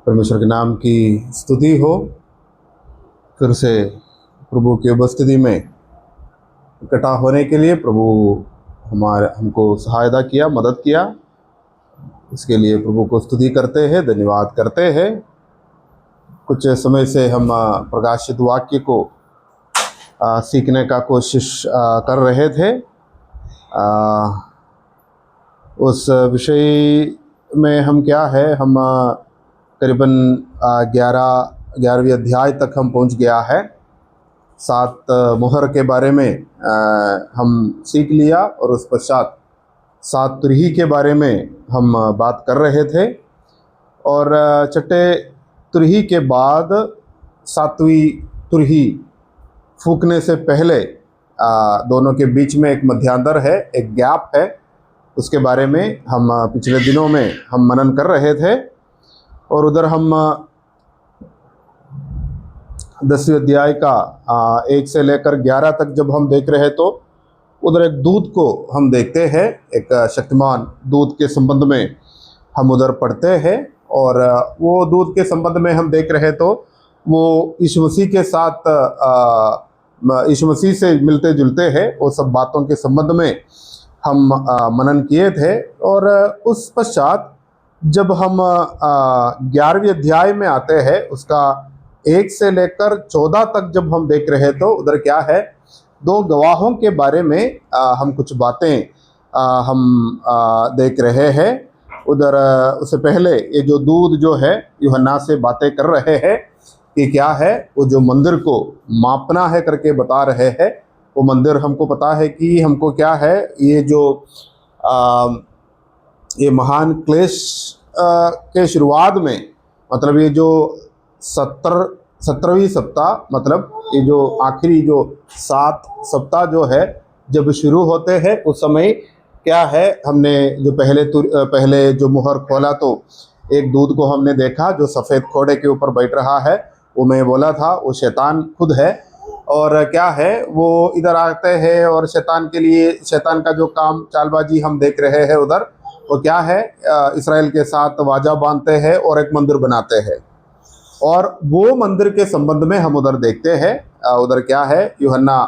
परमेश्वर के नाम की स्तुति हो। फिर से प्रभु की उपस्थिति में इकट्ठा होने के लिए प्रभु हमको सहायता किया, मदद किया। इसके लिए प्रभु को स्तुति करते हैं, धन्यवाद करते हैं। कुछ समय से हम प्रकाशित वाक्य को सीखने का कोशिश कर रहे थे। उस विषय में हम क्या है, हम करीबन 11वीं अध्याय तक हम पहुंच गया है। 7 मोहर के बारे में हम सीख लिया और उस पश्चात 7 तुरही के बारे में हम बात कर रहे थे। और छठे तुरही के बाद 7वीं तुरही फूकने से पहले दोनों के बीच में एक मध्यांतर है, एक गैप है। उसके बारे में हम पिछले दिनों में हम मनन कर रहे थे। और उधर हम 10वें अध्याय का 1 से लेकर 11 तक जब हम देख रहे तो उधर एक दूत को हम देखते हैं, एक शक्तिमान दूत के संबंध में हम उधर पढ़ते हैं। और वो दूत के संबंध में हम देख रहे तो वो यीशु मसीह के साथ यीशु मसीह से मिलते जुलते हैं। वो सब बातों के संबंध में हम मनन किए थे। और उस पश्चात जब हम 11वीं अध्याय में आते हैं, उसका 1 से लेकर 14 तक जब हम देख रहे तो उधर क्या है, 2 गवाहों के बारे में हम कुछ बातें हम देख रहे हैं। उधर उससे पहले ये जो दूत जो है यूहन्ना से बातें कर रहे हैं कि क्या है, वो जो मंदिर को मापना है करके बता रहे हैं। वो मंदिर हमको पता है कि हमको क्या है, ये जो ये महान क्लेश के शुरुआत में, मतलब ये जो 17वीं सप्ताह, मतलब ये जो आखिरी जो 7 सप्ताह जो है जब शुरू होते हैं, उस समय क्या है, हमने जो पहले जो मुहर खोला तो एक दूत को हमने देखा जो सफ़ेद घोड़े के ऊपर बैठ रहा है। वो मैं बोला था वो शैतान खुद है। और क्या है, वो इधर आते हैं और शैतान के लिए, शैतान का जो काम चालबाजी हम देख रहे हैं उधर, वो क्या है, इस्राएल के साथ वाजा बांधते हैं और एक मंदिर बनाते हैं। और वो मंदिर के संबंध में हम उधर देखते हैं। उधर क्या है, यूहन्ना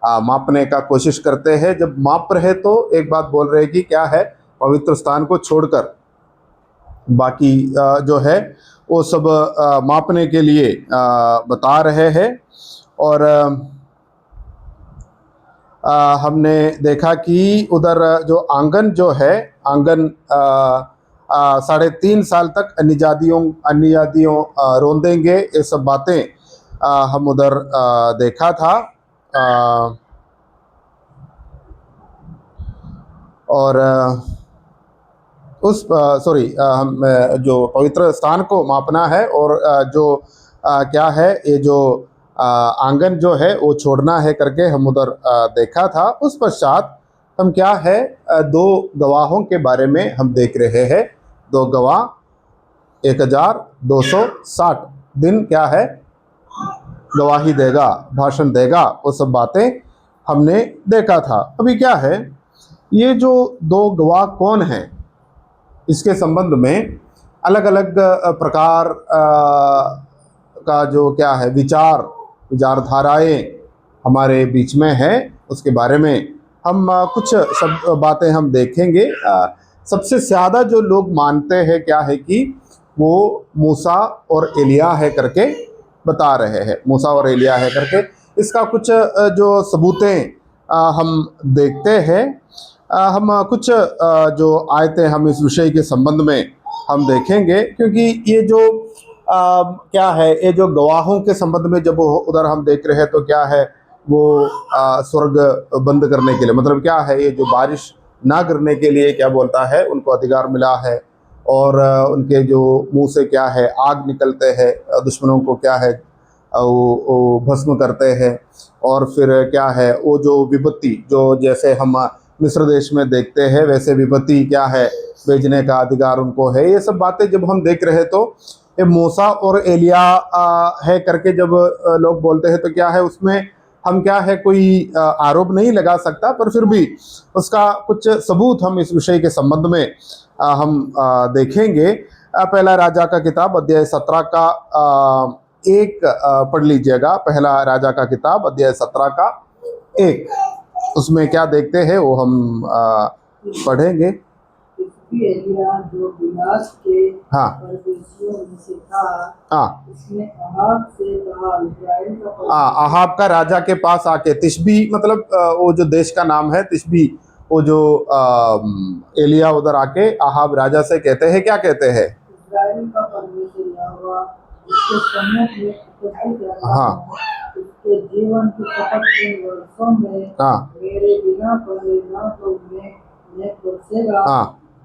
मापने का कोशिश करते हैं। जब माप रहे तो एक बात बोल रहे कि क्या है, पवित्र स्थान को छोड़कर बाकी जो है वो सब मापने के लिए बता रहे हैं। और हमने देखा कि उधर जो आंगन जो है, आंगन 3.5 साल तक अन्य जातियों रोंदेंगे, ये सब बातें हम उधर देखा था। और हम जो पवित्र स्थान को मापना है और जो क्या है, ये जो आंगन जो है वो छोड़ना है करके हम उधर देखा था। उस पश्चात हम क्या है, 2 गवाहों के बारे में हम देख रहे हैं। 2 गवाह 1260 दिन क्या है, गवाही देगा, भाषण देगा, वो सब बातें हमने देखा था। अभी क्या है, ये जो 2 गवाह कौन हैं, इसके संबंध में अलग अलग प्रकार का जो क्या है विचारधाराएं हमारे बीच में है। उसके बारे में हम कुछ बातें हम देखेंगे। सबसे ज़्यादा जो लोग मानते हैं क्या है कि वो मूसा और एलिया है करके बता रहे हैं, मूसा और एलिया है करके। इसका कुछ जो सबूतें हम देखते हैं। हम कुछ जो आयतें हम इस विषय के संबंध में हम देखेंगे, क्योंकि ये जो क्या है, ये जो गवाहों के संबंध में जब उधर हम देख रहे हैं तो क्या है, वो स्वर्ग बंद करने के लिए, मतलब क्या है, ये जो बारिश ना गिरने के लिए क्या बोलता है, उनको अधिकार मिला है। और उनके जो मुंह से क्या है, आग निकलते हैं, दुश्मनों को क्या है वो भस्म करते हैं। और फिर क्या है, वो जो विपत्ति जो जैसे हम मिस्र देश में देखते हैं, वैसे विपत्ति क्या है, भेजने का अधिकार उनको है। ये सब बातें जब हम देख रहे तो ये मूसा और एलिया है करके जब लोग बोलते हैं तो क्या है, उसमें हम क्या है कोई आरोप नहीं लगा सकता, पर फिर भी उसका कुछ सबूत हम इस विषय के संबंध में हम देखेंगे। पहला राजा का किताब अध्याय 17 का एक पढ़ लीजिएगा। पहला राजा का किताब अध्याय 17 का एक, उसमें क्या देखते हैं वो हम पढ़ेंगे। एलिया जो बिलास के हाँ परदेशियों में से था, हाँ उसने अहाब से कहा, इस्राएल का अहाब का राजा के पास आके, तिशबी मतलब वो जो देश का नाम है तिशबी, वो जो एलिया उधर आके अहाब राजा से कहते हैं, क्या कहते हैं? इस्राएल का परमेश्वर यहोवा उसके सम्मुख में उपस्थित रहता हाँ हूँ, उसके जीवन की शपथ इन वर्षों में हाँ मेरे बिना पढ़े ना तो मैं बरसेगा हाँ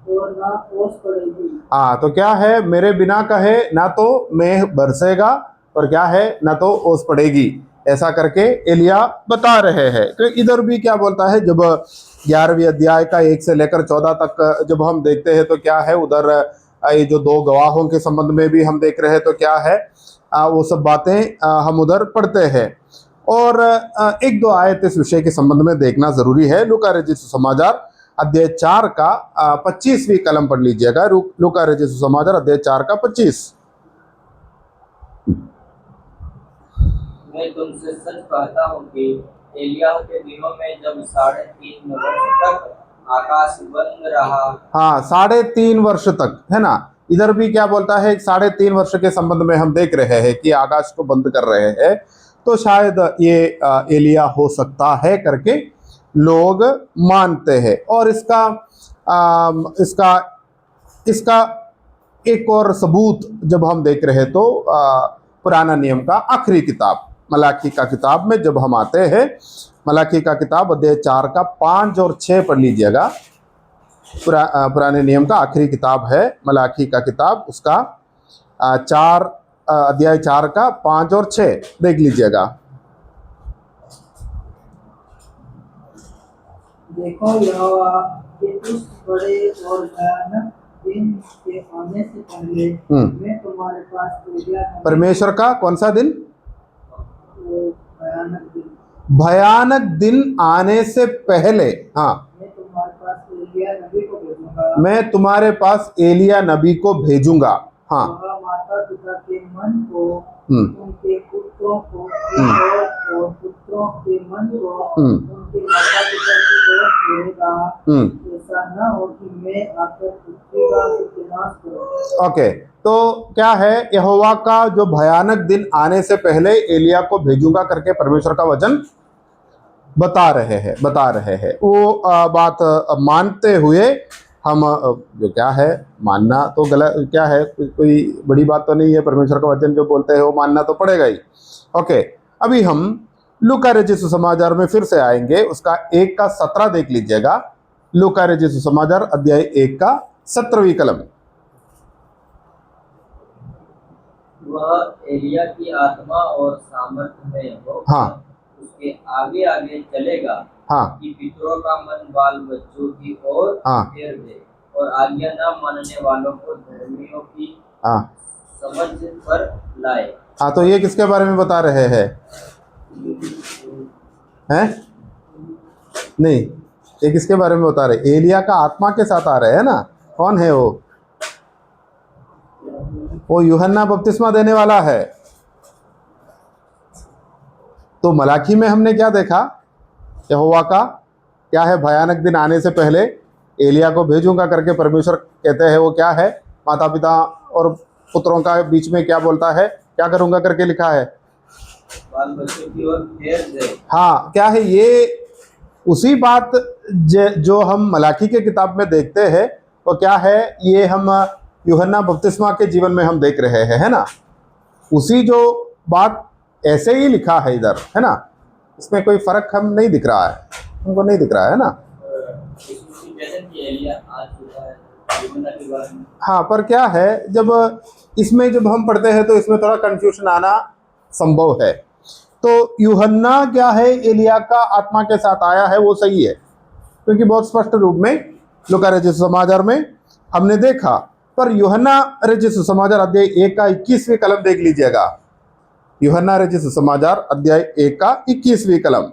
और ना ओस पड़ेगी। हाँ, तो क्या है, मेरे बिना कहे ना तो मैं बरसेगा और क्या है, ना तो ओस पड़ेगी, ऐसा करके एलिया बता रहे हैं। तो इधर भी क्या बोलता है, जब 11वीं अध्याय का 1 से लेकर 14 तक जब हम देखते हैं तो क्या है, उधर ये जो दो गवाहों के संबंध में भी हम देख रहे हैं, तो क्या है वो सब बातें हम उधर पढ़ते हैं। और एक दो आयत इस विषय के संबंध में देखना जरूरी है। लूका रचित सुसमाचार अध्याय 4 का 25वीं कलम पढ़ लीजिएगा। लूका रचित सुसमाचार अध्याय 4 का 25। मैं तुमसे सच कहता हूँ कि एलिय्याह के दिनों में जब 3.5 वर्ष तक आकाश बंद रहा। हाँ, 3.5 वर्ष तक, है ना। इधर भी क्या बोलता है, 3.5 वर्ष के संबंध में हम देख रहे हैं कि आकाश को बंद कर रहे हैं, तो शायद ये एलिया हो सकता है करके लोग मानते हैं। और इसका इसका इसका एक और सबूत जब हम देख रहे हैं तो पुराना नियम का आखिरी किताब मलाकी का किताब में जब हम आते हैं, मलाकी का किताब अध्याय 4 का 5 और 6 पढ़ लीजिएगा। पुराने नियम का आखिरी किताब है मलाकी का किताब, उसका अध्याय 4 का 5 और 6 देख लीजिएगा। देखो यहोवा के उस बड़े और भयानक दिन के आने से पहले मैं तुम्हारे पास परमेश्वर का कौन सा दिन? भयानक दिन, भयानक दिन आने से पहले, हाँ, मैं तुम्हारे पास एलिया नबी को भेजूंगा। मैं तुम्हारे पास एलिया नबी को भेजूंगा। हाँ, वह माता पिता के मन को उनके पुत्रों को और पुत्रों के मन को उनके माता पिता की ओर फेरेगा, ऐसा न हो कि मैं आकर पृथ्वी का सत्यानाश करूं। ओके, तो क्या है, यहोवा का जो भयानक दिन आने से पहले एलिया को भेजूंगा करके परमेश्वर का वचन बता रहे हैं। वो बात मानते हुए हम जो क्या है, मानना तो गलत क्या है, कोई बड़ी बात तो नहीं है। परमेश्वर का वचन जो बोलते हैं वो मानना तो पड़ेगा ही। ओके, अभी हम लूका रचित सुसमाचार में फिर से आएंगे, उसका 1 का 17 देख लीजिएगा। लूका रचित सुसमाचार अध्याय 1 का 17वीं कलम। वह एलिया की आत्मा और सामर्थ्य में हो, हाँ, उसके आगे आगे चलेगा, हाँ, कि पितरों का मन बाल बच्चों की ओर फेर दे और आज्ञा न मानने वालों को धर्मियों की समझ पर लाए। हाँ, तो ये किसके बारे में बता रहे हैं? नहीं, ये किसके बारे में बता रहे? एलिया का आत्मा के साथ आ रहे हैं ना। कौन है वो? यूहन्ना बपतिस्मा देने वाला है। तो मलाकी में हमने क्या देखा, यहोवा का क्या है, भयानक दिन आने से पहले एलिया को भेजूंगा करके परमेश्वर कहते हैं। वो क्या है, माता पिता और पुत्रों का बीच में क्या बोलता है, क्या करूंगा करके लिखा है, बाल बच्चों की ओर फेर दे। हाँ, क्या है ये उसी बात जो हम मलाकी के किताब में देखते हैं, तो क्या है, ये हम यूहन्ना बपतिस्मा के जीवन में हम देख रहे हैं, है ना। उसी जो बात ऐसे ही लिखा है इधर, है ना। इसमें कोई फर्क हम नहीं दिख रहा है, हमको नहीं दिख रहा है ना। हाँ, पर क्या है, जब इसमें जब हम पढ़ते हैं तो इसमें थोड़ा कंफ्यूजन आना संभव है। तो यूहन्ना क्या है, एलिया का आत्मा के साथ आया है, वो सही है, क्योंकि बहुत स्पष्ट रूप में लूका रचित सुसमाचार में हमने देखा। पर यूहन्ना रचित सुसमाचार अध्याय 1 का 21वीं कलम देख लीजिएगा। यूहन्ना रचित सुसमाचार अध्याय 1 का 21वीं कलम।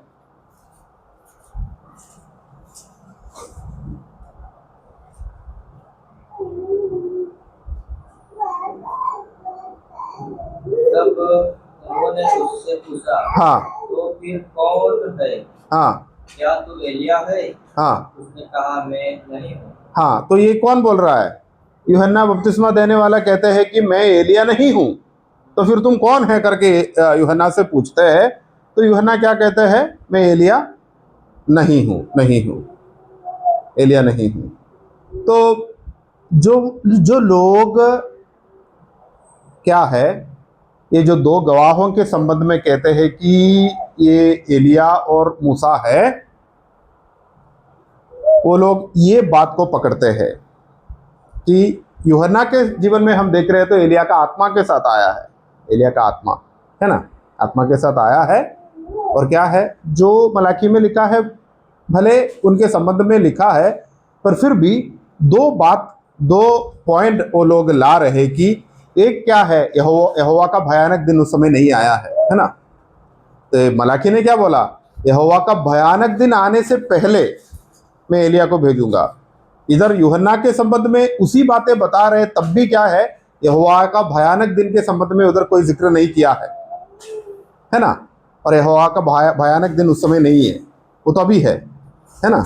ने उससे पूछा, हाँ तो फिर कौन है? हाँ क्या तू एलिया है? हाँ उसने कहा, मैं नहीं हूँ। हाँ, तो ये कौन बोल रहा है? यूहन्ना बपतिस्मा देने वाला कहते हैं कि मैं एलिया नहीं हूँ, तो फिर तुम कौन है करके यूहन्ना से पूछते हैं। तो यूहन्ना क्या कहते हैं? मैं एलिया नहीं हूँ, नहीं हूँ, एलिया नहीं हूँ। तो जो जो लोग क्या है, ये जो दो गवाहों के संबंध में कहते हैं कि ये एलिया और मूसा है, वो लोग ये बात को पकड़ते हैं कि यूहन्ना के जीवन में हम देख रहे हैं तो एलिया का आत्मा के साथ आया है, एलिया का आत्मा है ना, आत्मा के साथ आया है। और क्या है जो मलाकी में लिखा है, भले उनके संबंध में लिखा है, पर फिर भी दो पॉइंट वो लोग ला रहे कि एक क्या है, यहोवा का भयानक दिन उस समय नहीं आया है ना। तो मलाकी ने क्या बोला? यहोवा का भयानक दिन आने से पहले मैं एलिया को भेजूंगा। इधर यूहन्ना के संबंध में उसी बातें बता रहे, तब भी क्या है, यहोवा का भयानक दिन के संबंध में उधर कोई जिक्र नहीं किया है ना। और यहोवा का भयानक दिन उस समय नहीं है, वो तो अभी है ना।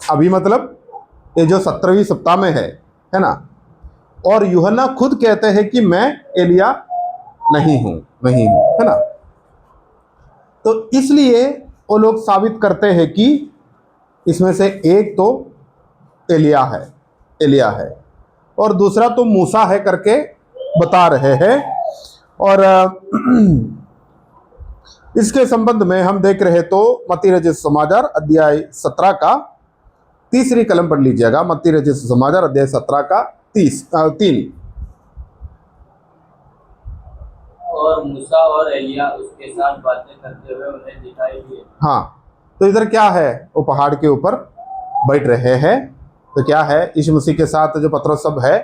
अभी मतलब ये जो 17वीं सप्ताह में है ना। और यूहन्ना खुद कहते हैं कि मैं एलिया नहीं हूं, नहीं हूं, है ना। तो इसलिए वो लोग साबित करते हैं कि इसमें से एक तो एलिया है, एलिया है, और दूसरा तो मूसा है करके बता रहे हैं। और इसके संबंध में हम देख रहे तो मत्ती रचित समाचार अध्याय 17 का 3री कलम पढ़ लीजिएगा। मत्ती रचित समाचार अध्याय 17 का 3। और मूसा और एलिया उसके साथ बातें करते हुए उन्हें दिखाई दिए। हाँ, तो इधर क्या है, वो पहाड़ के ऊपर बैठ रहे हैं। तो क्या है, यीशु मसीह के साथ जो पतरस सब है,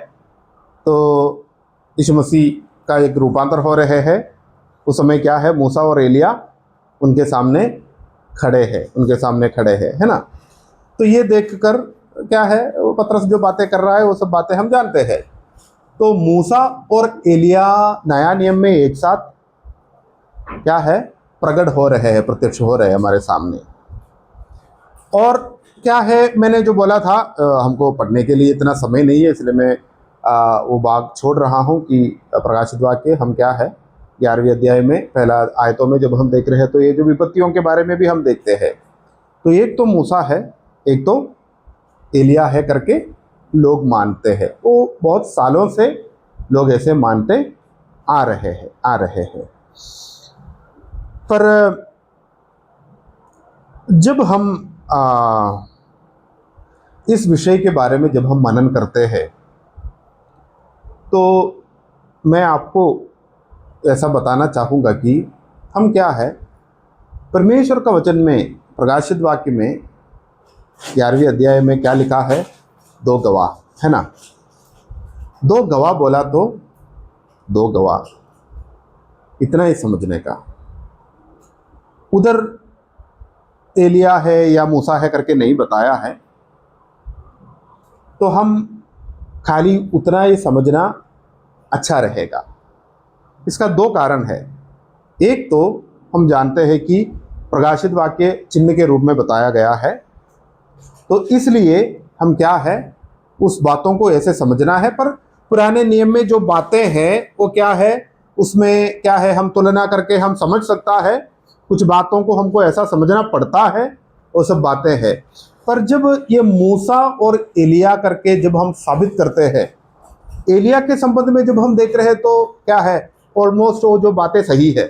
तो यीशु मसीह का एक रूपांतर हो रहे हैं। उस समय क्या है, मूसा और एलिया उनके सामने खड़े हैं, उनके सामने खड़े हैं, है ना। तो ये देखकर क्या है, वो पतरस जो बातें कर रहा है वो सब बातें हम जानते हैं। तो मूसा और एलिया नया नियम में एक साथ क्या है, प्रकट हो रहे हैं, प्रत्यक्ष हो रहे हैं हमारे सामने। और क्या है, मैंने जो बोला था, हमको पढ़ने के लिए इतना समय नहीं है, इसलिए मैं वो भाग छोड़ रहा हूँ कि प्रकाशित वाक्य हम क्या है 11वीं अध्याय में पहला आयतों में जब हम देख रहे हैं तो ये जो विपत्तियों के बारे में भी हम देखते हैं। तो एक तो मूसा है, एक तो एलिया है करके लोग मानते हैं। वो बहुत सालों से लोग ऐसे मानते आ रहे हैं। पर जब हम इस विषय के बारे में जब हम मनन करते हैं तो मैं आपको ऐसा बताना चाहूँगा कि हम क्या है, परमेश्वर का वचन में प्रकाशित वाक्य में 11वीं अध्याय में क्या लिखा है, 2 गवाह, है ना। 2 गवाह बोला तो 2 गवाह, इतना ही समझने का। उधर एलिया है या मूसा है करके नहीं बताया है, तो हम खाली उतना ही समझना अच्छा रहेगा। इसका 2 कारण है। एक तो हम जानते हैं कि प्रकाशित वाक्य चिन्ह के रूप में बताया गया है, तो इसलिए हम क्या है, उस बातों को ऐसे समझना है। पर पुराने नियम में जो बातें हैं वो क्या है, उसमें क्या है, हम तुलना करके हम समझ सकता है। कुछ बातों को हमको ऐसा समझना पड़ता है, वो सब बातें हैं। पर जब ये मूसा और एलिया करके जब हम साबित करते हैं, एलिया के संबंध में जब हम देख रहे हैं तो क्या है, ऑलमोस्ट वो जो बातें सही है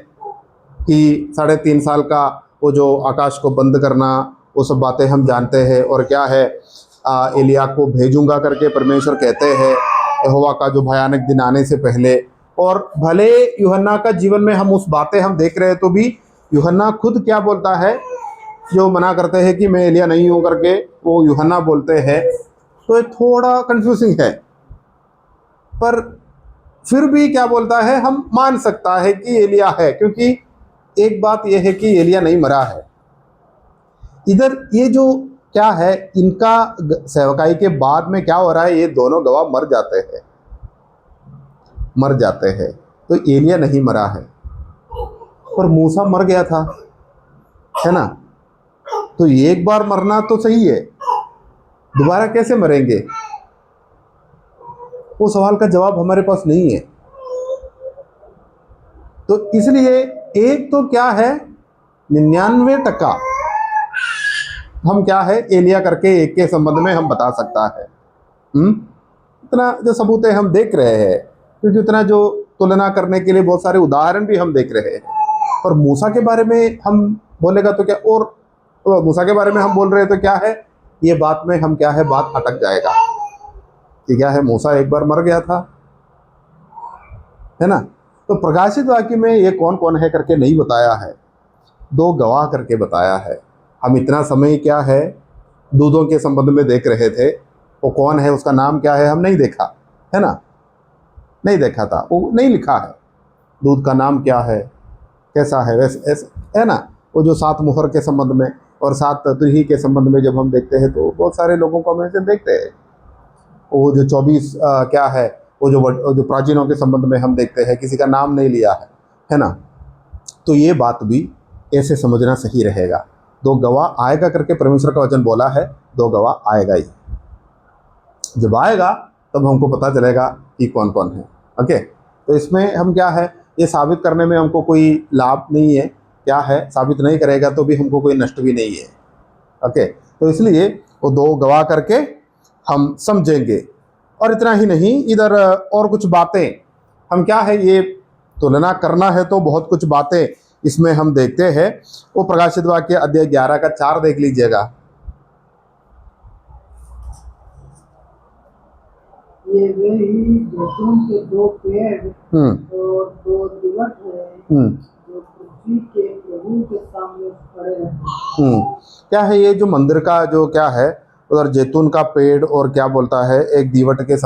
कि 3.5 साल का वो जो आकाश को बंद करना, वो सब बातें हम जानते हैं। और क्या है, एलिया को भेजूंगा करके परमेश्वर कहते हैं, यहोवा का जो भयानक दिन आने से पहले। और भले यूहन्ना का जीवन में हम उस बातें हम देख रहे हैं तो भी यूहन्ना खुद क्या बोलता है, जो मना करते हैं कि मैं एलिया नहीं हूँ करके, वो यूहन्ना बोलते हैं। तो ये थोड़ा कंफ्यूजिंग है, पर फिर भी क्या बोलता है, हम मान सकता है कि एलिया है, क्योंकि एक बात यह है कि एलिया नहीं मरा है। इधर ये जो क्या है, इनका सेवकाई के बाद में क्या हो रहा है, ये दोनों गवाह मर जाते हैं। तो एलिया नहीं मरा है। पर मूसा मर गया था, है ना। तो एक बार मरना तो सही है, दोबारा कैसे मरेंगे, वो सवाल का जवाब हमारे पास नहीं है। तो इसलिए एक तो क्या है 99% हम क्या है एलिया करके एक के संबंध में हम बता सकता है। इतना जो सबूतें हम देख रहे हैं, क्योंकि उतना जो तुलना करने के लिए बहुत सारे उदाहरण भी हम देख रहे हैं। और मूसा के बारे में हम बोलेगा तो क्या, और मूसा के बारे में हम बोल रहे हैं तो क्या है, ये बात में हम क्या है बात अटक जाएगा कि क्या है मूसा एक बार मर गया था, है ना। तो प्रकाशित वाक्य में ये कौन कौन है करके नहीं बताया है, 2 गवाह करके बताया है। हम इतना समय क्या है दूधों के संबंध में देख रहे थे, वो कौन है उसका नाम क्या है हम नहीं देखा, है ना, नहीं देखा था, वो नहीं लिखा है दूध का नाम क्या है कैसा है वैसे है ना। वो जो 7 मुहर के संबंध में और 7 तुरही के संबंध में जब हम देखते हैं तो बहुत सारे लोगों को हम ऐसे देखते हैं। वो जो 24 क्या है वो जो प्राचीनों के संबंध में हम देखते हैं, किसी का नाम नहीं लिया है ना। तो ये बात भी ऐसे समझना सही रहेगा। 2 गवाह आएगा करके परमेश्वर का वचन बोला है, 2 गवाह आएगा ही। जब आएगा तब हमको पता चलेगा कि कौन कौन है। ओके, तो इसमें हम क्या है ये साबित करने में हमको कोई लाभ नहीं है, क्या है साबित नहीं करेगा तो भी हमको कोई नष्ट भी नहीं है। ओके, तो इसलिए वो 2 गवाह करके हम समझेंगे। और इतना ही नहीं, इधर और कुछ बातें हम क्या है ये तुलना करना है तो बहुत कुछ बातें इसमें हम देखते हैं। वो प्रकाशित वाक्य अध्याय 11 का 4 देख लीजिएगा। ये वे ही जैतून के 2 पेड़ और 2 दिवट है जो पृथ्वी के प्रभु के सामने खड़े हैं। क्या है ये जो मंदिर का जो क्या है उधर जैतून का पेड़ और क्या बोलता है एक दीवट के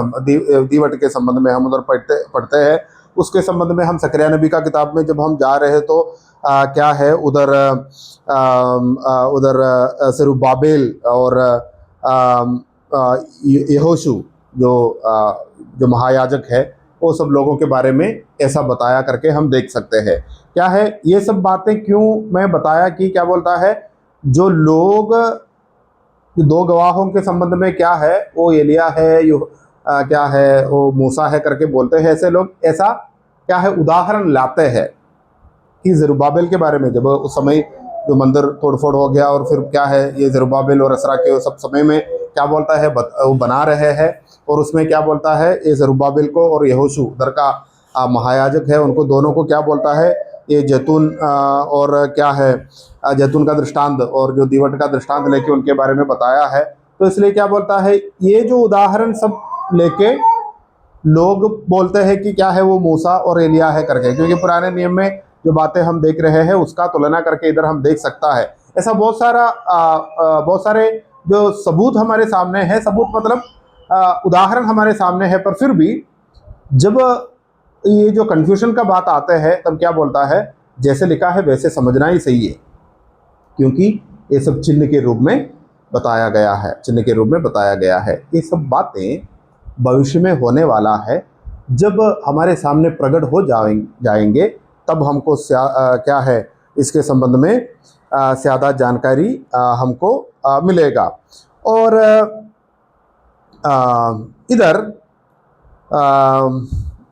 संबंध में हम उधर पढ़ते हैं। उसके संबंध में हम सकरिया नबी का किताब में जब हम जा रहे तो क्या है उधर सरुब्बाबेल और यहोशू जो महायाजक है वो सब लोगों के बारे में ऐसा बताया करके हम देख सकते हैं। क्या है ये सब बातें क्यों मैं बताया कि क्या बोलता है जो लोग 2 गवाहों के संबंध में क्या है वो एलिया है क्या है वो मूसा है करके बोलते हैं। ऐसे लोग ऐसा क्या है उदाहरण लाते हैं कि जरुब्बाबेल के बारे में, जब उस समय जो मंदिर तोड़फोड़ हो गया और फिर क्या है ये जरुब्बाबेल और असरा के सब समय में क्या बोलता है वो बना रहे हैं और उसमें क्या बोलता है ये जरुब्बाबेल को और यहोशू उधर का महायाजक है उनको दोनों को क्या बोलता है ये जैतून और क्या है जैतून का दृष्टांत और जो दीवट का दृष्टांत लेके उनके बारे में बताया है। तो इसलिए क्या बोलता है ये जो उदाहरण सब लेके लोग बोलते हैं कि क्या है वो मूसा और एलिया है करके, क्योंकि पुराने नियम में जो बातें हम देख रहे हैं उसका तुलना करके इधर हम देख सकता है। ऐसा बहुत सारे जो सबूत हमारे सामने है, सबूत मतलब उदाहरण हमारे सामने है, पर फिर भी जब ये जो कन्फ्यूजन का बात आते हैं तब क्या बोलता है जैसे लिखा है वैसे समझना ही सही है, क्योंकि ये सब चिन्ह के रूप में बताया गया है, चिन्ह के रूप में बताया गया है। ये सब बातें भविष्य में होने वाला है, जब हमारे सामने प्रकट हो जाएंगे तब हमको क्या है इसके संबंध में ज़्यादा जानकारी हमको मिलेगा। और इधर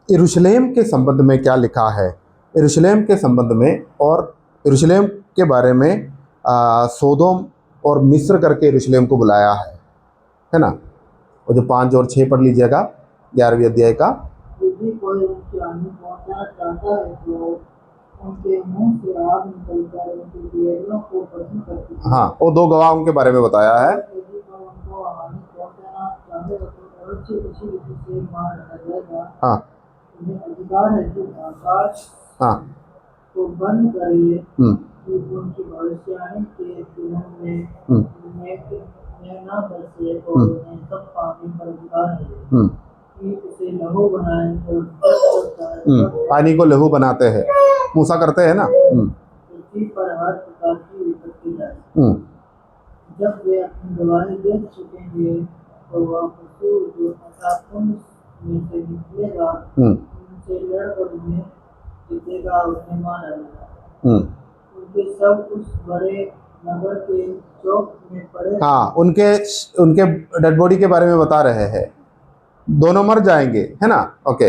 यरूशलेम के संबंध में क्या लिखा है, यरूशलेम के संबंध में और यरूशलेम के बारे में सोदोम और मिस्र करके यरूशलेम को बुलाया है ना। और जो 5 और 6 पढ़ लीजिएगा 11वीं अध्याय का। यदि कोई उनकी हानि पहुंचाना चाहता है तो उनके मुंह से आग निकलता है, उनकी बेड़ियों को भस्म करती है। हाँ, वो 2 गवाहों के बारे में बताया है। यदि कोई उनको हानि पहुंचाना चाहेगा तो अवश्य इसी रीति से मार डालेगा। हाँ, उन्हें अधिकार है कि आकाश हाँ, को बंद करे कि उनकी भविष्यवाणी के दिनों में न बरसे और उन्हें सब पानी पर अधिकार है कि उसे लहू बनाए और पानी को लहू बनाते हैं, मूसा करते हैं ना। पृथ्वी पर हर प्रकार की विपत्ति जाए। जब वे अपनी गवाही दे चुकेंगे तो वह पशु जो अकापुन में से निकलेगा उनसे लड़ और उन्हें जीतेगा और उन्हें मार डालेगा। उनके सब उस बड़े नगर के चौक में पड़े हाँ, उनके उनके डेड बॉडी के बारे में बता रहे हैं, दोनों मर जाएंगे, है ना। ओके,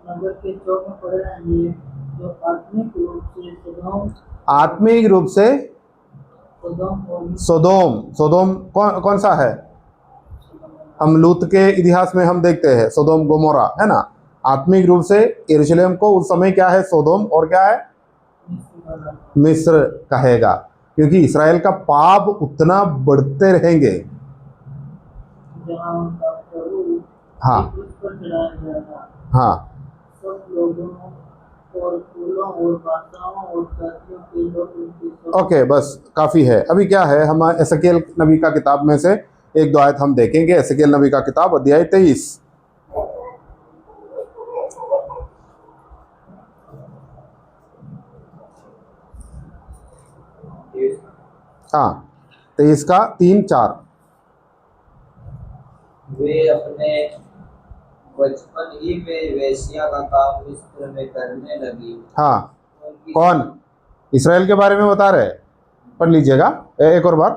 नगर के चौक में पड़े रहेंगे, जो आत्मिक रूप से आत्मिक रूप से सोदोम। सोदोम कौन सा है? हम लूत के इतिहास में हम देखते हैं सोदोम गोमोरा, है ना। आत्मिक रूप से यरूशलेम को उस समय क्या है? सोदोम, और क्या है? मिस्र कहेगा, क्योंकि इसराइल का पाप उतना बढ़ते रहेंगे। जहाँ उनका प्रभु हाँ क्रूस पर चढ़ाया गया था, हाँ, सब लोगों और कुलों और भाषाओं और जातियों के लोग उनके ओके, बस काफ़ी है। अभी क्या है, हम एसकेल नबी का किताब में से एक दो आयत हम देखेंगे। एसकेल नबी का किताब अध्याय 23, हाँ 23 का 3-4। वे अपने बचपन ही में वेश्या का काम मिस्र में करने लगी। हाँ, उनकी कौन? इसराइल के बारे में बता रहे, पढ़ लीजिएगा एक और बार।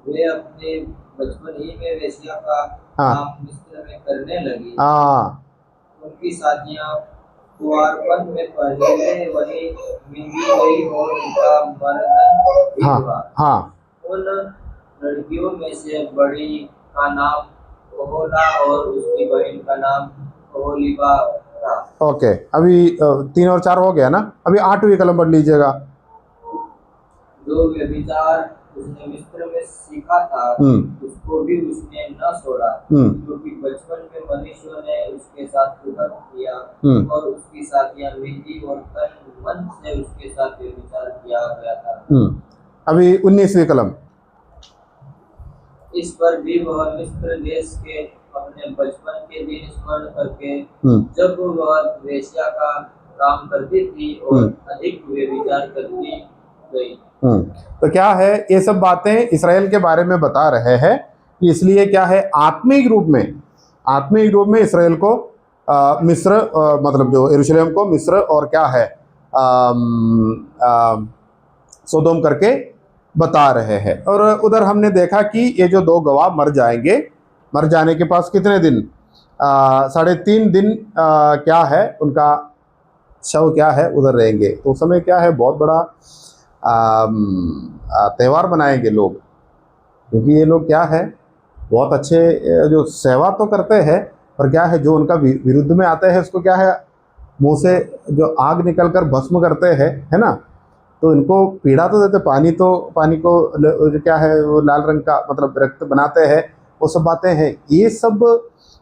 वे अपने बचपन ही में वेश्या का हाँ। काम मिस्र में करने लगी। हाँ उनकी शादियां कुंवारपन में पहले वही मिंगी गई और उनका मरण भी हाँ हुआ। हाँ, उन लड़कियों में से बड़ी का नाम ओहोला और उसकी बहन का नाम ओहोलीबा था। ओके, अभी 3 और 4 हो गया ना। अभी 8वीं कलम पढ़ लीजिएगा। जो व्यभिचार उसने मिस्र में सीखा था उसको भी उसने न छोड़ा, क्योंकि बचपन में मनुष्यों ने उसके साथ कुकर्म किया और उसकी साथियां मिंगी और तन मन से उसके साथ व्यभिचार किया गया था। अभी 19वीं कलम। इस पर भी वह मिस्र देश के अपने बचपन के दिन स्मरण करके जब वह वेश्या का काम करती थी और अधिक व्यभिचार करती गई। तो क्या है, ये सब बातें इसराइल के बारे में बता रहे हैं। इसलिए क्या है, आत्मिक रूप में इसराइल को मिस्र, मतलब जो यरूशलेम को मिस्र और क्या है सोदोम करके बता रहे हैं। और उधर हमने देखा कि ये जो 2 गवाह मर जाएंगे, मर जाने के पास कितने दिन, 3.5 दिन क्या है उनका शव क्या है उधर रहेंगे। तो उस समय क्या है, बहुत बड़ा त्यौहार मनाएंगे लोग, क्योंकि ये लोग क्या है, बहुत अच्छे जो सेवा तो करते हैं, और क्या है जो उनका विरुद्ध में आते हैं उसको क्या है, मुंह से जो आग निकलकर भस्म करते हैं, है ना। तो इनको पीड़ा तो देते, पानी को जो क्या है वो लाल रंग का मतलब रक्त बनाते हैं, वो सब बातें हैं। ये सब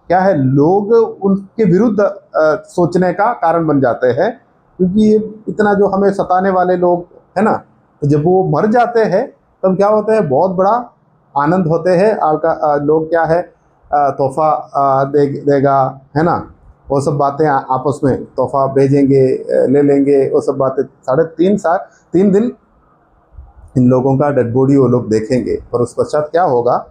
क्या है, लोग उनके विरुद्ध सोचने का कारण बन जाते हैं, क्योंकि ये इतना जो हमें सताने वाले लोग है ना, तो जब वो मर जाते हैं तब क्या होता है, बहुत बड़ा आनंद होते हैं। आपका लोग क्या है तोहफा देगा, है ना, वो सब बातें आपस में तोहफा भेजेंगे, ले लेंगे, वो सब बातें। 3 दिन इन लोगों का डेड बॉडी वो लोग देखेंगे, और उस पश्चात क्या होगा,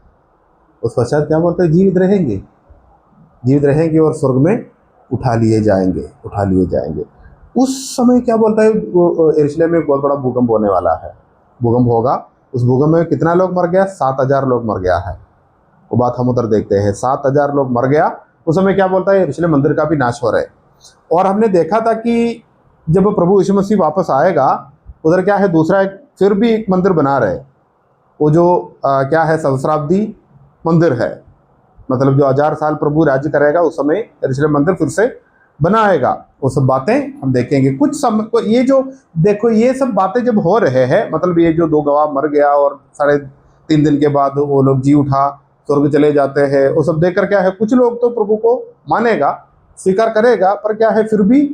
उस पश्चात क्या बोलते हैं, जीवित रहेंगे और स्वर्ग में उठा लिए जाएंगे। उस समय क्या बोलता है, यरूशलेम में बहुत बड़ा भूकंप होने वाला है, भूकंप होगा। उस भूकंप में कितना लोग मर गया, 7,000 लोग मर गया है। वो बात हम उधर देखते हैं, 7,000 लोग मर गया। उस समय क्या बोलता है, यरूशलेम मंदिर का भी नाश हो रहा है। और हमने देखा था कि जब प्रभु यीशु मसीह वापस आएगा, उधर क्या है, दूसरा फिर भी एक मंदिर बना रहे, वो जो क्या है, सहस्राब्दी मंदिर है, मतलब जो 1000 साल प्रभु राज्य करेगा, उस समय यरूशलेम मंदिर फिर से बनाएगा। वो सब बातें हम देखेंगे कुछ समय को। ये जो देखो, ये सब बातें जब हो रहे हैं, मतलब ये जो 2 गवाह मर गया और 3.5 दिन के बाद वो लोग जी उठा, स्वर्ग चले जाते हैं, वो सब देखकर क्या है, कुछ लोग तो प्रभु को मानेगा, स्वीकार करेगा, पर क्या है, फिर भी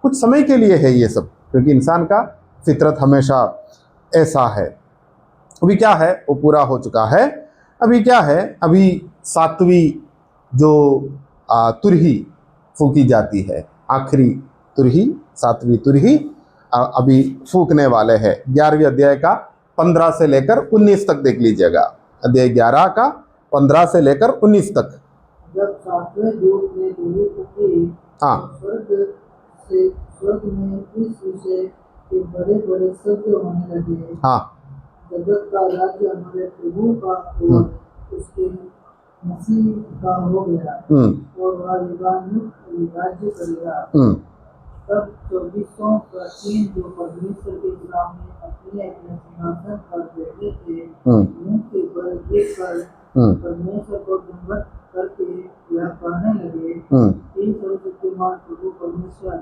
कुछ समय के लिए है ये सब, क्योंकि इंसान का फितरत हमेशा ऐसा है। अभी क्या है, वो पूरा हो चुका है। अभी क्या है, अभी 7वीं जो तुरही फूकी जाती है, आखिरी तुरही, 7वीं तुरही अभी फूकने वाले हैं। 11वें अध्याय का 15 से लेकर 19 तक देख लीजिएगा। अध्याय 11 का 15 से लेकर 19 तक। जब 7वें दूत ने तुरही फूकी, हाँ, स्वर्ग में इस विषय के बड़े बड़े शब्द होने लगे। हाँ। जगत का राज्य हमारे प्रभु का और उसके मसीह का हो गया और वह युगानुयुग राज्य करेगा। तब 24 प्राचीन जो परमेश्वर के सामने अपने अपने सिंहासन पर बैठे थे मुंह के बल देखकर परमेश्वर को दंडवत करके यह कहने लगे, हे सर्वशक्तिमान प्रभु परमेश्वर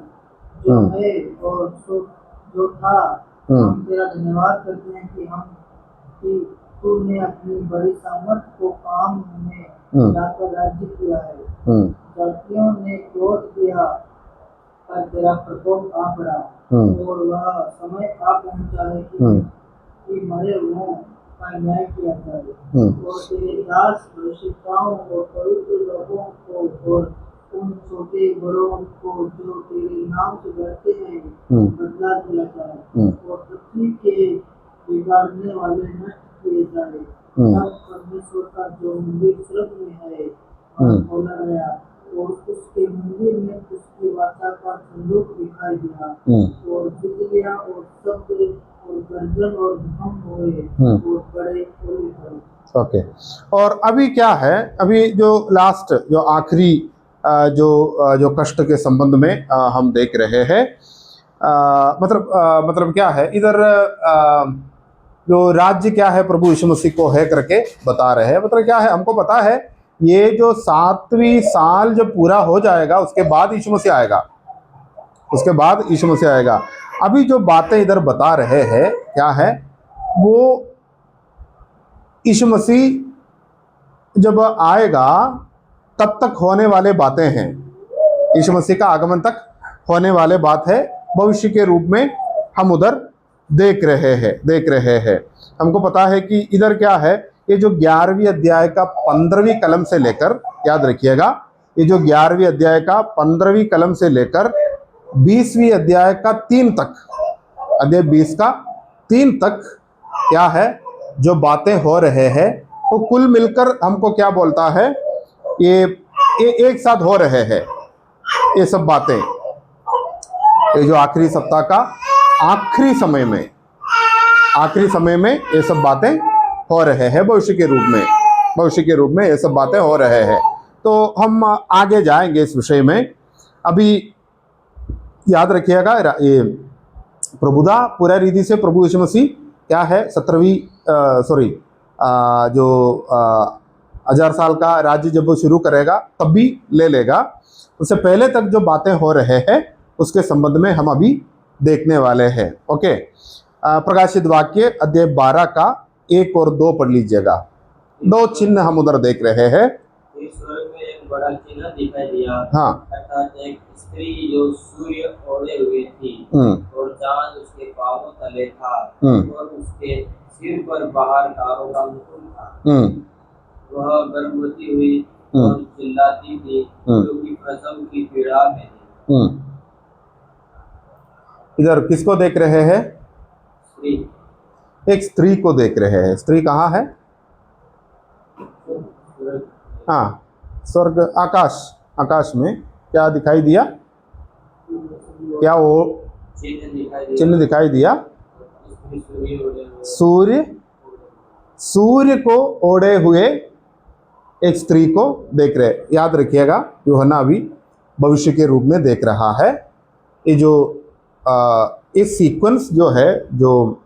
जो है और जो था, हम तेरा धन्यवाद करते हैं कि तूने अपनी बड़ी सामर्थ को काम में लाकर राज्य किया है। जातियों ने क्रोध किया पर तेरा प्रकोप आ पड़ा और वह समय आ पहुंचा है कि मरे हुओं का न्याय किया जाए और तेरे दास भविष्यद्वक्ताओं और पवित्र लोगों को और उन छोटे बड़ों को जो तेरे नाम से डरते हैं बदला दिया जाए और पृथ्वी के बिगाड़ने वाले नष्ट किए जाए। तब परमेश्वर का जो मंदिर स्वर्ग में है खोला गया और उसके मंदिर में उसकी वाचा का संदूक दिखाई दिया और बिजलियां और शब्द और गर्जन और भूकंप हुए और बड़े ओले पड़े। ओके। और अभी क्या है, अभी जो लास्ट जो आखिरी जो कष्ट के संबंध में हम देख रहे हैं, मतलब क्या है इधर, जो राज्य क्या है प्रभु यीशु मसीह को है करके बता रहे हैं। मतलब क्या है, हमको पता है ये जो 7वीं साल जब पूरा हो जाएगा उसके बाद यीशु मसीह आएगा, उसके बाद यीशु मसीह आएगा। अभी जो बातें इधर बता रहे हैं क्या है, वो यीशु मसीह जब आएगा तब तक होने वाले बातें हैं। यीशु मसीह का आगमन तक होने वाले बात है, भविष्य के रूप में हम उधर देख रहे हैं। हमको पता है कि इधर क्या है, ये जो 11वीं अध्याय का 15वीं कलम से लेकर, याद रखिएगा, ये जो 11वीं अध्याय का 15वीं कलम से लेकर 20वीं अध्याय का 3 तक, अध्याय 20 का 3 तक क्या है जो बातें हो रहे हैं, वो कुल मिलकर हमको क्या बोलता है, ये एक साथ हो रहे हैं ये सब बातें। ये जो आखिरी सप्ताह का आखिरी समय में ये सब बातें हो रहे हैं, भविष्य के रूप में ये सब बातें हो रहे हैं। तो हम आगे जाएंगे इस विषय में। अभी याद रखिएगा, ये प्रभुदा पूरा रीति से प्रभु यीशु मसीह क्या है 17वीं जो 1000 साल का राज्य जब वो शुरू करेगा तब भी ले लेगा। उससे पहले तक जो बातें हो रहे हैं उसके संबंध में हम अभी देखने वाले हैं। ओके। प्रकाशित वाक्य अध्याय 12 का 1 और 2 पढ़ लीजिएगा। 2 चिन्ह हम उधर देख रहे हैं। स्वर्ग में एक बड़ा चिन्ह दिखाई दिया, हाँ। अर्थात एक स्त्री जो सूर्य ओढ़े हुए थी और चांद उसके पांवों तले था और उसके सिर पर बाहर तारों का मुकुट था। वह गर्भवती हुई और चिल्लाती थी क्योंकि प्रसव की पीड़ा में थी। इधर किसको देख रहे हैं? स्त्री। एक स्त्री को देख रहे हैं। स्त्री कहाँ है? हाँ, स्वर्ग, आकाश में क्या दिखाई दिया? क्या वो चिन्ह दिखाई दिया? सूर्य को ओढ़े हुए एक स्त्री को देख रहे। याद रखिएगा, यूहन्ना अभी भविष्य के रूप में देख रहा है। ये जो इस सीक्वेंस जो है, जो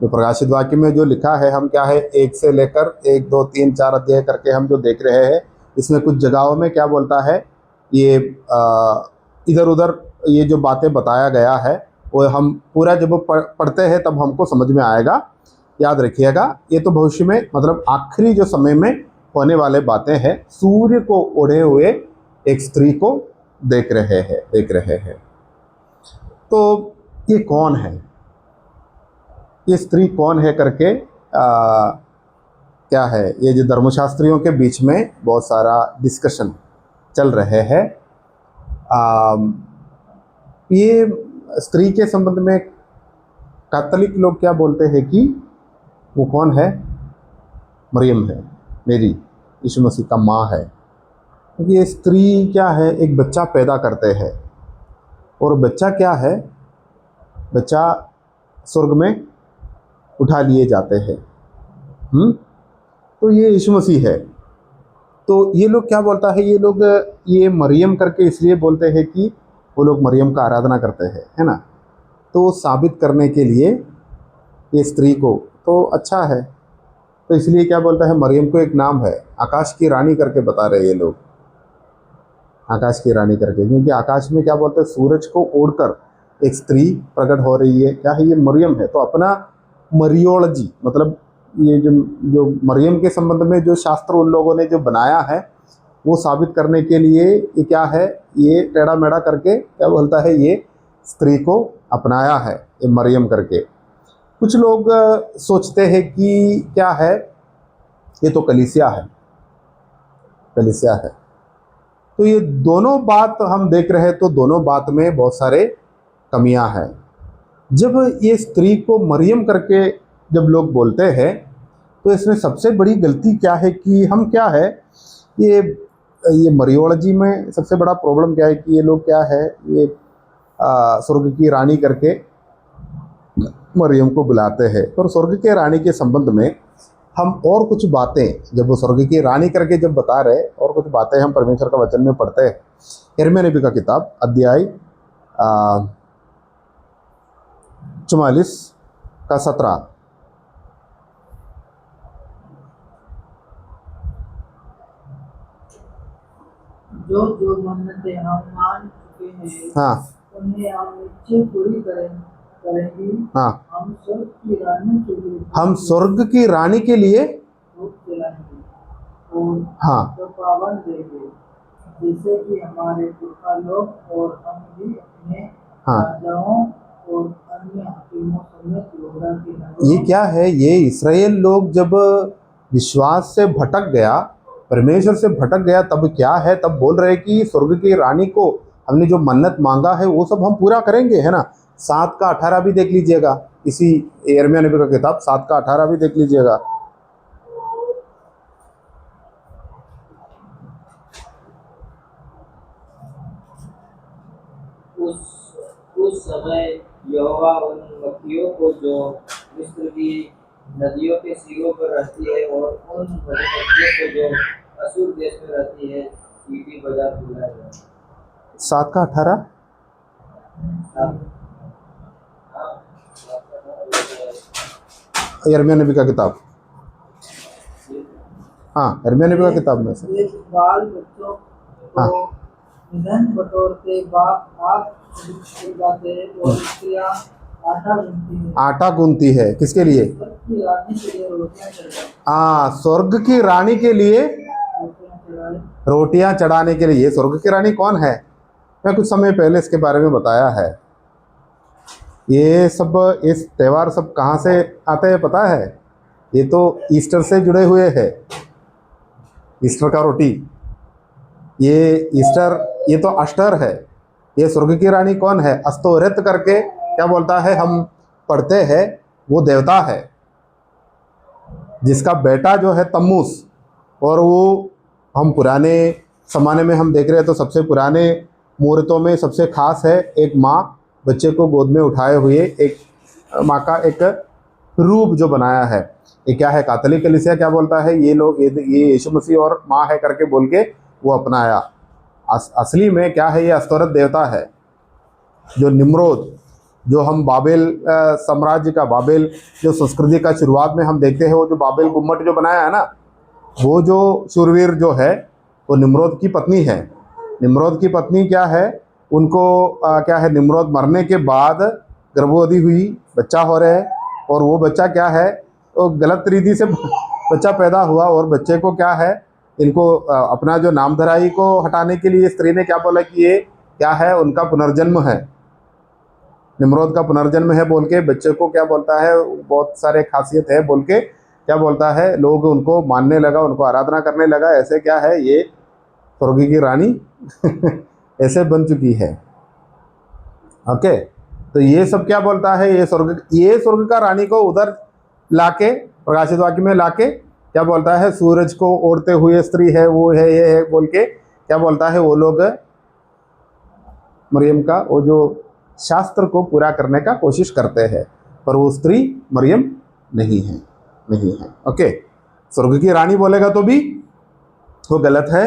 प्रकाशित वाक्य में जो लिखा है, हम क्या है 1 से लेकर 1, 2, 3, 4 अध्याय करके हम जो देख रहे हैं, इसमें कुछ जगहों में क्या बोलता है, ये इधर उधर ये जो बातें बताया गया है वो हम पूरा जब पढ़ते हैं तब हमको समझ में आएगा। याद रखिएगा, ये तो भविष्य में मतलब आखिरी जो समय में होने वाले बातें हैं। सूर्य को ओढ़े हुए एक स्त्री को देख रहे हैं। तो ये कौन है, ये स्त्री कौन है करके क्या है, ये जो धर्मशास्त्रियों के बीच में बहुत सारा डिस्कशन चल रहे हैं। ये स्त्री के संबंध में कैथोलिक लोग क्या बोलते हैं कि वो कौन है? मरियम है, मेरी यीशु मसीह का माँ है। क्योंकि ये स्त्री क्या है, एक बच्चा पैदा करते हैं और बच्चा क्या है, बच्चा स्वर्ग में उठा लिए जाते हैं। तो ये यीशु मसीह है। तो ये लोग क्या बोलता है, ये लोग ये मरियम करके इसलिए बोलते हैं कि वो लोग मरियम का आराधना करते हैं, है ना। तो साबित करने के लिए ये स्त्री को तो अच्छा है, तो इसलिए क्या बोलता है, मरियम को एक नाम है आकाश की रानी करके बता रहे ये लोग, आकाश की रानी करके, क्योंकि आकाश में क्या बोलते हैं, सूरज को ओढ़कर एक स्त्री प्रकट हो रही है। क्या है, ये मरियम है। तो अपना मरियोलॉजी मतलब ये जो मरियम के संबंध में जो शास्त्र उन लोगों ने जो बनाया है, वो साबित करने के लिए ये क्या है, ये टेढ़ा मेढ़ा करके क्या बोलता है, ये स्त्री को अपनाया है, ये मरियम करके। कुछ लोग सोचते हैं कि क्या है, ये तो कलीसिया है, कलीसिया है। तो ये दोनों बात हम देख रहे हैं, तो दोनों बात में बहुत सारे कमियां हैं। जब ये स्त्री को मरियम करके जब लोग बोलते हैं, तो इसमें सबसे बड़ी गलती क्या है कि हम क्या है, ये मरियोलॉजी में सबसे बड़ा प्रॉब्लम क्या है कि ये लोग क्या है, ये स्वर्ग की रानी करके मरियम को बुलाते हैं। पर स्वर्ग के रानी के संबंध में हम और कुछ बातें, जब वो स्वर्ग की रानी करके जब बता रहे, और कुछ बातें हम परमेश्वर का वचन में पढ़ते हैं। यिर्मयाह नबी का किताब अध्याय 44 का 17। जो जो मन्नतें हम मान चुके हैं, हाँ उन्हें हम निश्चय पूरी करेंगे। हाँ, हम स्वर्ग की रानी के लिए हम स्वर्ग की रानी के लिए धूप जलाएंगे और हाँ तो पावन देंगे, जैसे कि हमारे पुरखा लोग और हम भी अपने हाँ। राजाओं और अन्य हकीमों समेत यहूदा के नगरों। ये क्या है, ये इस्राएल लोग जब विश्वास से भटक गया, परमेश्वर से भटक गया, तब क्या है, तब बोल रहे कि स्वर्ग की रानी को हमने जो मन्नत मांगा है वो सब हम पूरा करेंगे, है ना। 7 का 18 भी देख लीजिएगा, इसी यिर्मयाह नबी का किताब 7 का 18 भी देख लीजिएगा। उस समय यहोवा उन मक्खियों को जो मिस्र की नदियों के सिरों पर रहती है और उन मधुमक्खियों को जो अशूर देश में रहती है सीटी बजा बुलाएगा। 7 का 18 यिर्मयाह नबी का किताब, हाँ यिर्मयाह नबी का किताब में से। एक बाल बच्चों हाँ। को निधन बटोरते बाप आग जलाते और स्त्रियां आटा गूंथती हैं। आटा गूंथती है किसके लिए? स्वर्ग की रानी के लिए रोटियां चढ़ाए, हाँ, स्वर्ग की रानी के लिए रोटियां चढ़ाए। रोटियां चढ़ाने के लिए। स्वर्ग की रानी कौन है? मैं कुछ समय पहले इसके बारे में बताया है। ये सब इस त्यौहार सब कहाँ से आते हैं पता है? ये तो ईस्टर से जुड़े हुए हैं। ईस्टर का रोटी, ये ईस्टर, ये तो अष्टर है। ये स्वर्ग की रानी कौन है? अस्तोरित करके क्या बोलता है, हम पढ़ते हैं, वो देवता है जिसका बेटा जो है तम्मूस। और वो हम पुराने ज़माने में हम देख रहे हैं तो सबसे पुराने मूर्तों में सबसे खास है एक माँ बच्चे को गोद में उठाए हुए, एक माँ का एक रूप जो बनाया है। ये क्या है, कैथोलिक कलीसिया क्या बोलता है, ये लोग ये यीशु मसीह और माँ है करके बोल के वो अपनाया। असली में क्या है, ये अस्तोरत देवता है। जो निम्रोद, जो हम बाबेल साम्राज्य का, बाबेल जो संस्कृति का शुरुआत में हम देखते हैं, वो जो बाबेल गुम्मट जो बनाया है ना, वो जो शूरवीर जो है वो निम्रोद की पत्नी है। निम्रोद की पत्नी क्या है, उनको क्या है, निम्रोद मरने के बाद गर्भवती हुई, बच्चा हो रहे है, और वो बच्चा क्या है, तो गलत रीति से बच्चा पैदा हुआ, और बच्चे को क्या है, इनको अपना जो नामधराई को हटाने के लिए स्त्री ने क्या बोला कि ये क्या है, उनका पुनर्जन्म है, निम्रोद का पुनर्जन्म है बोल के बच्चे को क्या बोलता है, बहुत सारे खासियत है बोल के क्या बोलता है, लोग उनको मानने लगा, उनको आराधना करने लगा। ऐसे क्या है, ये स्वर्ग की रानी ऐसे बन चुकी है। ओके, तो ये सब क्या बोलता है, ये स्वर्ग का रानी को उधर लाके, प्रकाशित वाक्य में लाके क्या बोलता है, सूरज को ओढ़ते हुए स्त्री है, वो है, ये है बोल के क्या बोलता है, वो लोग मरियम का वो जो शास्त्र को पूरा करने का कोशिश करते हैं, पर वो स्त्री मरियम नहीं है, नहीं है। ओके, स्वर्ग की रानी बोलेगा तो भी वो गलत है,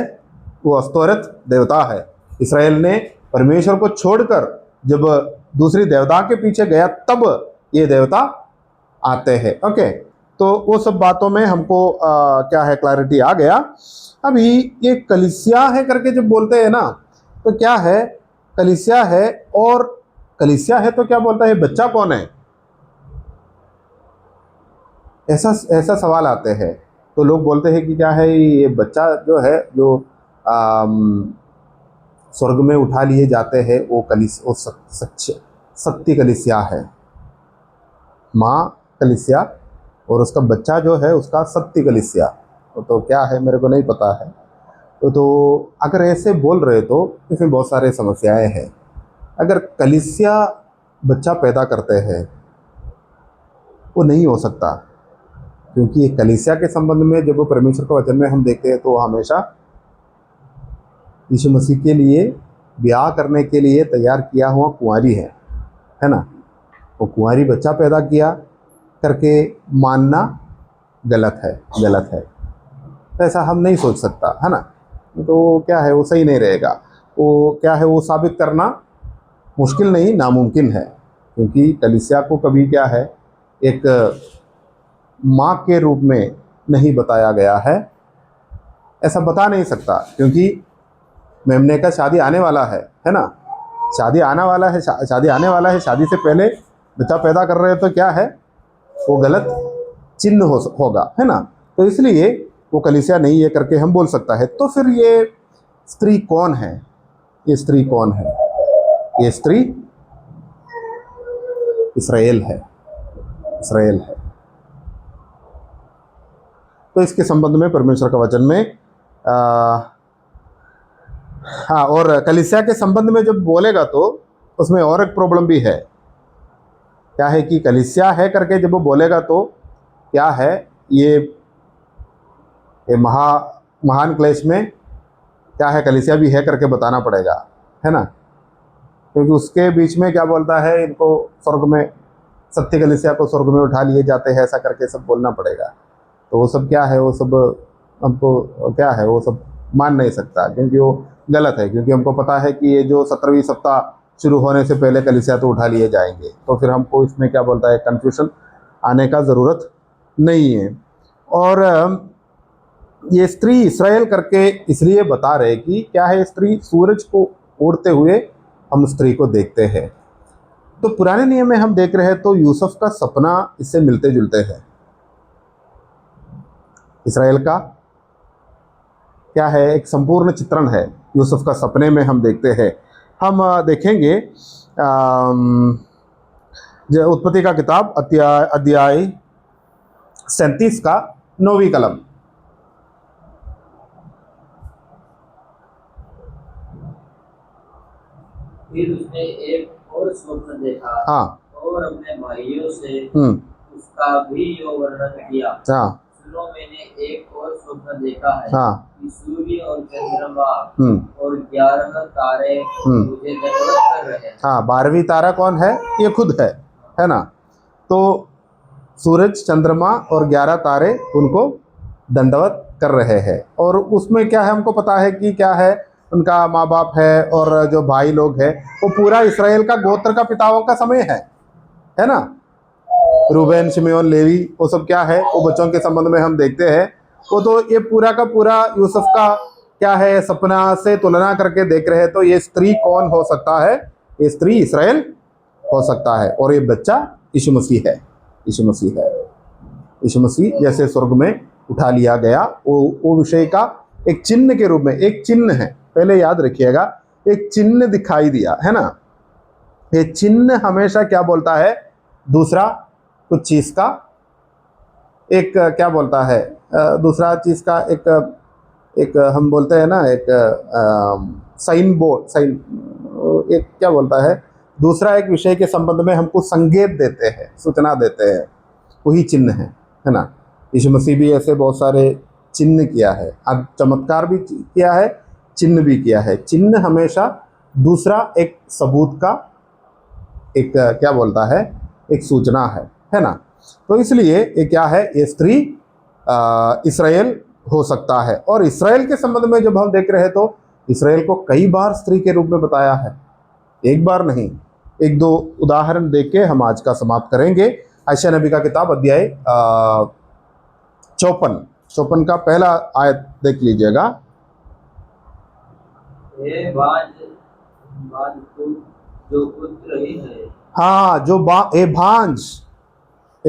वो अस्तोरत देवता है। इसराइल ने परमेश्वर को छोड़कर जब दूसरी देवता के पीछे गया तब ये देवता आते हैं। ओके, तो वो सब बातों में हमको क्या है, क्लैरिटी आ गया। अभी ये कलीसिया है करके जब बोलते हैं ना, तो क्या है, कलीसिया है, और कलीसिया है तो क्या बोलता है, बच्चा कौन है, ऐसा ऐसा सवाल आते हैं। तो लोग बोलते हैं कि क्या है, ये बच्चा जो है, जो स्वर्ग में उठा लिए जाते हैं, वो वो सत्य कलीसिया है, माँ कलीसिया, और उसका बच्चा जो है उसका सत्य कलीसिया। तो क्या है मेरे को नहीं पता है। तो अगर ऐसे बोल रहे तो इसमें बहुत सारे समस्याएं हैं। अगर कलीसिया बच्चा पैदा करते हैं, वो नहीं हो सकता, क्योंकि ये कलीसिया के संबंध में जब वो परमेश्वर के वचन में हम देखते हैं तो हमेशा यीशु मसीह के लिए ब्याह करने के लिए तैयार किया हुआ कुंवारी है ना। वो कुंवारी बच्चा पैदा किया करके मानना गलत है, गलत है। ऐसा हम नहीं सोच सकता, है ना। तो क्या है, वो सही नहीं रहेगा। वो क्या है, वो साबित करना मुश्किल नहीं, नामुमकिन है, क्योंकि कलीसिया को कभी क्या है, एक माँ के रूप में नहीं बताया गया है, ऐसा बता नहीं सकता, क्योंकि मेमने का शादी आने वाला है ना, शादी आने वाला है, शादी आने वाला है, शादी से पहले बच्चा पैदा कर रहे हो तो क्या है, वो गलत चिन्ह होगा, है ना। तो इसलिए वो कलीसिया नहीं है करके हम बोल सकता है। तो फिर ये स्त्री कौन है, ये स्त्री कौन है, ये स्त्री इसराइल है, इसराइल है। तो इसके संबंध में परमेश्वर का वचन में हाँ, और कलीसिया के संबंध में जब बोलेगा तो उसमें और एक प्रॉब्लम भी है। क्या है कि कलीसिया है करके जब वो बोलेगा तो क्या है, ये महान क्लेश में क्या है, कलीसिया भी है करके बताना पड़ेगा, है ना। क्योंकि उसके बीच में क्या बोलता है, इनको स्वर्ग में, सत्य कलीसिया को स्वर्ग में उठा लिए जाते हैं, ऐसा करके सब बोलना पड़ेगा। तो वो सब क्या है, वो सब हमको क्या है, वो सब मान नहीं सकता, क्योंकि वो गलत है। क्योंकि हमको पता है कि ये जो 17वीं सप्ताह शुरू होने से पहले कलीसिया तो उठा लिए जाएंगे, तो फिर हमको इसमें क्या बोलता है, कन्फ्यूजन आने का ज़रूरत नहीं है। और ये स्त्री इसराइल करके इसलिए बता रहे कि क्या है, स्त्री सूरज को उड़ते हुए हम स्त्री को देखते हैं। तो पुराने नियम में हम देख रहे हैं तो यूसुफ का सपना इससे मिलते जुलते हैं। इसराइल का क्या है, एक संपूर्ण चित्रण है यूसुफ का सपने में हम देखते हैं। हम देखेंगे जो उत्पत्ति का किताब अध्याय 37 का 9वीं कलम। फिर उसने एक और स्वप्न देखा, हाँ, और अपने भाइयों से हाँ, भी यो वर्णन किया। हाँ, सुनो, मैंने एक और स्वप्न देखा है हाँ, कि सूर्य और चंद्रमा और 11 तारे मुझे दंडवत कर रहे हैं। हाँ, 12वीं तारा कौन है, ये खुद है ना। तो सूरज, चंद्रमा और 11 तारे उनको दंडवत कर रहे हैं। और उसमें क्या है, हमको पता है कि क्या है, उनका माँ बाप है और जो भाई लोग हैं, वो पूरा इसराइल का गोत्र का पिताओं का समय है ना। रूबेन, शिमयोन, लेवी, वो सब क्या है, वो बच्चों के संबंध में हम देखते हैं। वो तो ये पूरा का पूरा यूसुफ का क्या है, सपना से तुलना करके देख रहे हैं। तो ये स्त्री कौन हो सकता है, ये स्त्री इसराइल हो सकता है, और ये बच्चा यीशु मसीह है, यीशु मसीह है। यीशु मसीह जैसे स्वर्ग में उठा लिया गया, वो विषय का एक चिन्ह के रूप में, एक चिन्ह है, पहले याद रखिएगा, एक चिन्ह दिखाई दिया है ना। ये चिन्ह हमेशा क्या बोलता है, दूसरा कुछ चीज़ का एक क्या बोलता है, दूसरा चीज़ का एक हम बोलते हैं ना, एक साइन बोर्ड, साइन, एक क्या बोलता है, दूसरा एक विषय के संबंध में हमको संकेत देते हैं, सूचना देते हैं, वही चिन्ह है ना। यीशु मसीह भी ऐसे बहुत सारे चिन्ह किया है, अब चमत्कार भी किया है, चिन्ह भी किया है। चिन्ह हमेशा दूसरा एक सबूत का एक क्या बोलता है, एक सूचना है ना। तो इसलिए ये क्या है, ये स्त्री इसराइल हो सकता है। और इसराइल के संबंध में जब हम देख रहे हैं तो इसराइल को कई बार स्त्री के रूप में बताया है, एक बार नहीं। एक दो उदाहरण देख के हम आज का समाप्त करेंगे। यशायाह नबी का किताब अध्याय 54 का पहला आयत देख लीजिएगा। हे भांज तू जो पुत्रहीन है। हाँ, ए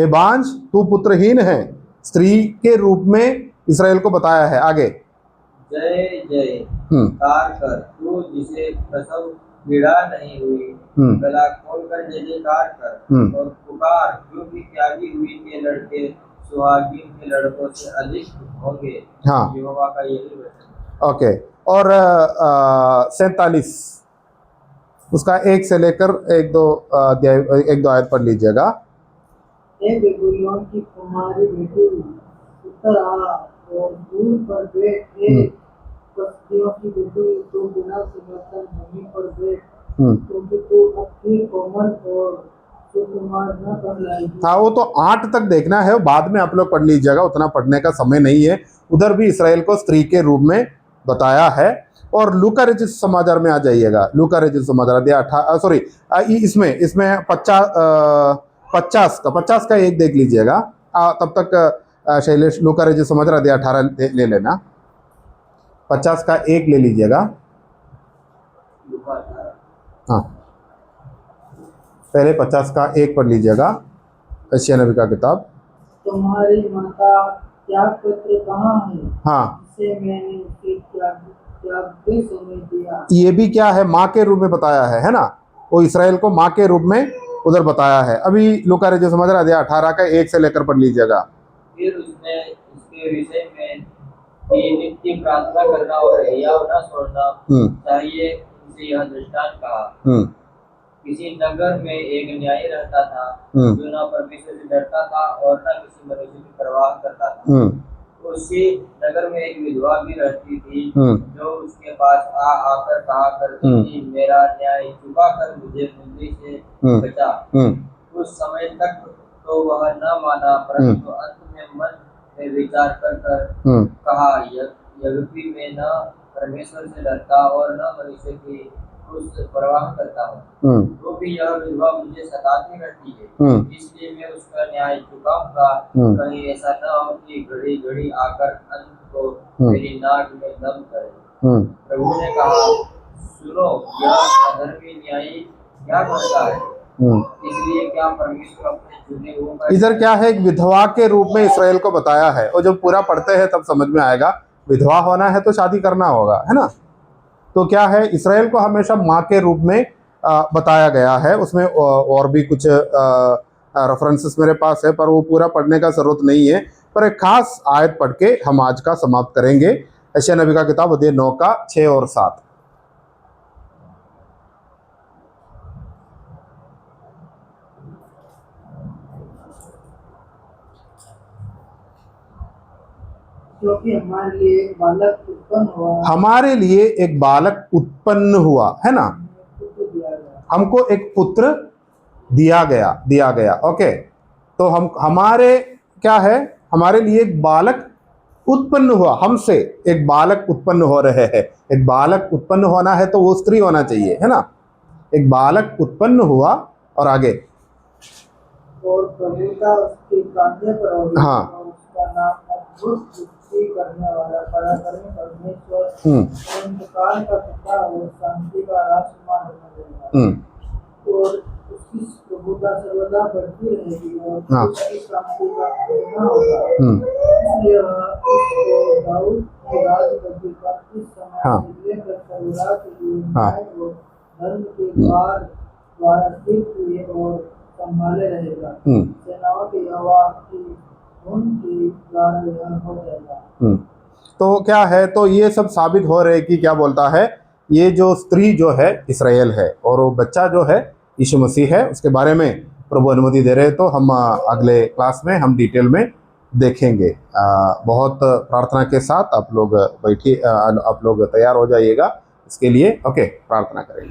भांज तू पुत्रहीन है, स्त्री के रूप में इसराइल को बताया है। आगे, जय जयकार कर तू जिसे प्रसव पीड़ा नहीं हुई, गला खोलकर जय जयकार कर और पुकार, क्योंकि त्यागी हुई के लड़के सुहागिन के लड़कों से अधिक होंगे। हाँ, यहोवा का यही वचन। ओके। और 47 उसका 1 से लेकर एक दो आयत पढ़ लीजिएगा। हे बेबीलोन की कुमारी बेटी, उतर आ और दूर पर बैठ। हे बस्तियों की बेटी, तू बिना समर्थन भूमि पर बैठ, क्योंकि तू अपनी कोमल और सुकुमार न कहलाएगी। हाँ, वो तो 8 तक देखना है, बाद में आप लोग पढ़ लीजिएगा, उतना पढ़ने का समय नहीं है। उधर भी इसराइल को स्त्री के रूप में बताया है। और लूका रचित समाचार में आ जाइएगा, लूका रचित समाचार अध्याय इसमें 50 का एक देख लीजिएगा। तब तक शैलेश लूका रचित समाचार अध्याय 18 ले लेना, 50 का 1 ले लीजिएगा। हाँ, पहले 50 का 1 पढ़ लीजिएगा, यशायाह नबी का किताब। तुम्हारी माता त्याग पत्र कहाँ है? हाँ, जिसे मैंने उसके त्याग के समय दिया। ये भी क्या है, माँ के रूप में बताया है ना। वो इसराइल को माँ के रूप में उधर बताया है। अभी लूका रचित समाचार अध्याय 18 का 1 से लेकर पढ़ लीजिएगा। फिर उसने इसके विषय में कि नित्य प्रार्थना करना और हियाव न छोड़ना चाहिए, इसे यह दृष्टांत कहा। किसी नगर में एक न्यायी रहता था, जो न परमेश्वर से डरता था और न किसी मनुष्य की परवाह करता था। उसी नगर में एक विधवा भी रहती थी, जो उसके पास आकर कहा करती थी, मेरा न्याय चुका कर मुझे मुंदी से बचा। उस समय तक तो वह न माना, परंतु अंत में मन में विचार कर कहा, यद्यपि मैं न परमेश्वर से डरता और न मनुष्य की उस परवाह करता हूँ, तो भी यह विधवा मुझे सताती रहती है, इसलिए मैं उसका न्याय चुकाऊंगा। कहीं ऐसा न हो कि घड़ी घड़ी आकर अंत को मेरी नाक में दम करे। प्रभु ने कहा, सुनो, यह अधर्मी न्यायी क्या करता है? इसलिए क्या परमेश्वर अपने चुने हुए। इधर क्या है, एक विधवा के रूप में इसराइल को बताया है। और जब पूरा पढ़ते हैं तब समझ में आएगा, विधवा होना है तो शादी करना होगा, है ना। तो क्या है, इसराइल को हमेशा माँ के रूप में बताया गया है। उसमें और भी कुछ रेफरेंसेस मेरे पास है, पर वो पूरा पढ़ने का जरूरत नहीं है। पर एक खास आयत पढ़ के हम आज का समाप्त करेंगे। यशायाह नबी का किताब अध्याय 9 का 6 और 7। क्योंकि हमारे लिए एक बालक उत्पन्न हुआ, हमारे लिए एक बालक उत्पन्न हुआ, है ना। हमको एक पुत्र दिया गया। ओके, तो हमारे क्या है, हमारे लिए एक बालक उत्पन्न हुआ, हमसे एक बालक उत्पन्न हो रहे हैं। एक बालक उत्पन्न होना है तो वो स्त्री होना चाहिए, है ना। एक बालक उत्पन्न हुआ और आगे, और प्रभुता उसके कांधे पर होगी। हाँ, और उसका नाम अद्भुत करने वाला, पराक्रमी परमेश्वर, अंधकार का पिता और शांति का राजकुमार बना और उसकी प्रभुता सर्वदा बढ़ती रहेगी और उसकी शांति का अंत न होगा। इसलिए उसको दाऊद की राजगद्दी पर इस समय लेकर सरुरा के लिए न्याय और धर्म के द्वारा स्थित हुए और संभाले रहेगा। सेनाओं के यहोवा की उनकी द्वारा यह हो जाएगा। तो क्या है, तो ये सब साबित हो रहे कि क्या बोलता है, ये जो स्त्री जो है इसराइल है और वो बच्चा जो है यीशु मसीह है। उसके बारे में प्रभु अनुमति दे रहे तो हम अगले क्लास में हम डिटेल में देखेंगे। बहुत प्रार्थना के साथ आप लोग बैठिए, आप लोग तैयार हो जाइएगा इसके लिए। ओके, प्रार्थना करेंगे।